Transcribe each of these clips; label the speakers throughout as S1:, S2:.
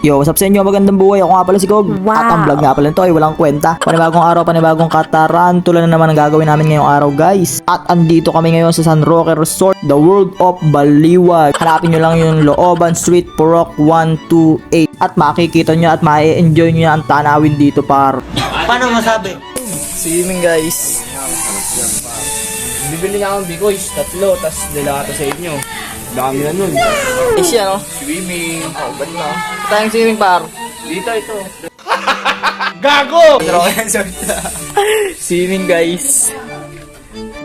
S1: Yo, what's up sa inyo? Magandang buhay. Ako nga pala si Gog. At ang vlog nga pala nito ay walang kwenta. Panibagong araw, panibagong katarantula na naman ang gagawin namin ngayong araw, guys. At andito kami ngayon sa San Roque Resort, the World of Baliwag. Hanapin nyo lang yung Looban Street, Purok 128. At makikita nyo at ma-enjoy nyo ang tanawin dito, par.
S2: Paano masabi?
S1: Swimming, guys.
S2: Bibili na akong bikoys, tatlo, tas nilata sa inyo. Dami na nun.
S1: Easy, ano?
S2: Swimming.
S1: Oh, ba't na? Tayong swimming, par.
S2: Dito ito. Gago!
S1: Swimming, guys.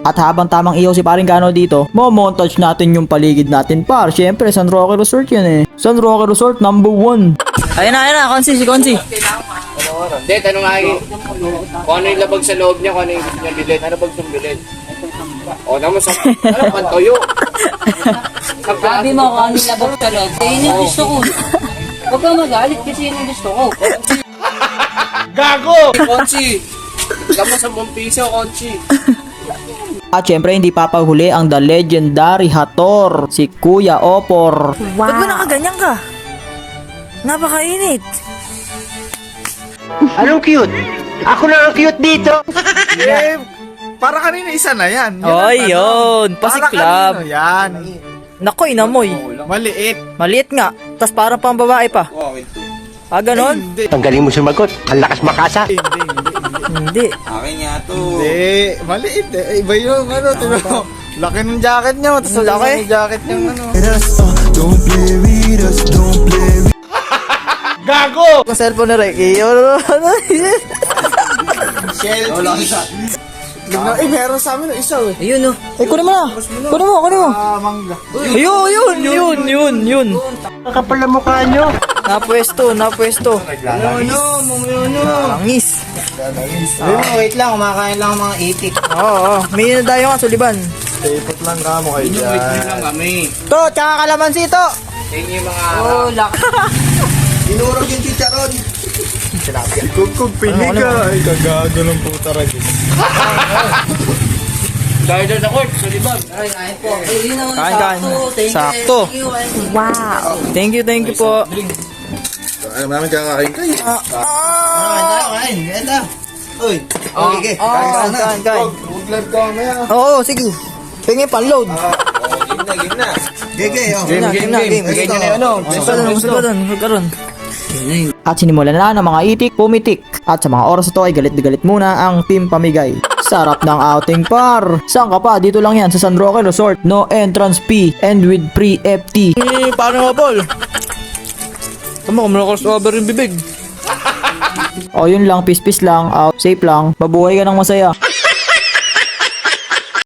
S1: At habang tamang ihaw si paring Kano dito, montage natin yung paligid natin, par. Siyempre, San Roque Resort yan eh. San Roque Resort number 1. Ayun na, Konsi, si Konsi.
S2: Hindi, tanong nga kung ano yung labag sa loob niya, kung ano yung gusto niya bilhin. Ano bang itong bilhin? O, naman sa... Ano, pantoyo?
S3: Sabi mo kung ano yung labag sa loob. Yun yung gusto ko. Huwag kang magalit kasi yun yung gusto ko.
S2: Gago! Konchi! Alam mo 10 piso, Konchi.
S1: At syempre, hindi papahuli ang the legendary Hator, si Kuya Opor.
S4: Ba't ba nakaganyan ka? Napakainit.
S5: Anong cute? Ako na ang cute dito.
S6: Eh, para kanina isa na yan.
S1: Oy, yun.
S6: Para
S1: Pasiklab.
S6: kanino yan.
S1: Nakoy, namoy.
S6: Maliit.
S1: Maliit nga. Tas parang pang babae pa. Ah, ganon?
S6: Hindi.
S5: Ang galing mo sumagot. Ang lakas makasa.
S1: Hindi.
S6: Hindi. Maliit eh. Iba yung ano. Tino. Laki ng jacket niya. Tapos laki ng jacket niyang ano.
S2: Gago!
S1: Ang cellphone ni Ricky.
S6: Eh, meron sa amin isa eh.
S1: Ayun, oh. Ay, kunin mo na. Kunin mo.
S6: Mangga.
S1: Ayun.
S5: Kakapal na mukha nyo.
S1: Napwesto. Langis.
S2: Wait lang, kumakain lang ang mga itik.
S1: Oo. May tayo nga, suliban.
S6: Ipot lang ka mo kayo dyan.
S2: Wait lang kami.
S1: To, tsaka kalamansi to.
S2: Tingin yung mga
S3: Oh, lak.
S2: Inurog yung chicharon.
S6: Kung piniga. Ay, kagago ng puta rin.
S2: Dahil doon ako, suliban.
S3: Kain po. Yun ang
S1: Kain. Sakto.
S4: Wow.
S1: Thank you po.
S6: Ay, maraming kakakain kayo.
S2: Kain. Uy. Okay.
S1: Kain.
S6: Huwag live ka mamaya.
S1: Oo, sige. Tingin pa-load.
S2: Game na.
S1: Game.
S2: Bigay nyo na yun, ano.
S1: Gusto ka ron. At sinimulan na ng mga itik, pumitik. At sa mga oras na to ay galit na galit muna ang team pamigay. Sarap ng outing, par. Saan ka pa? Dito lang yan sa San Roque Resort. No entrance fee and with free FT.
S2: Paano nga, Paul? Tama, kung crossover yung bibig.
S1: O yun lang, peace lang, out, safe lang. Mabuhay ka ng masaya.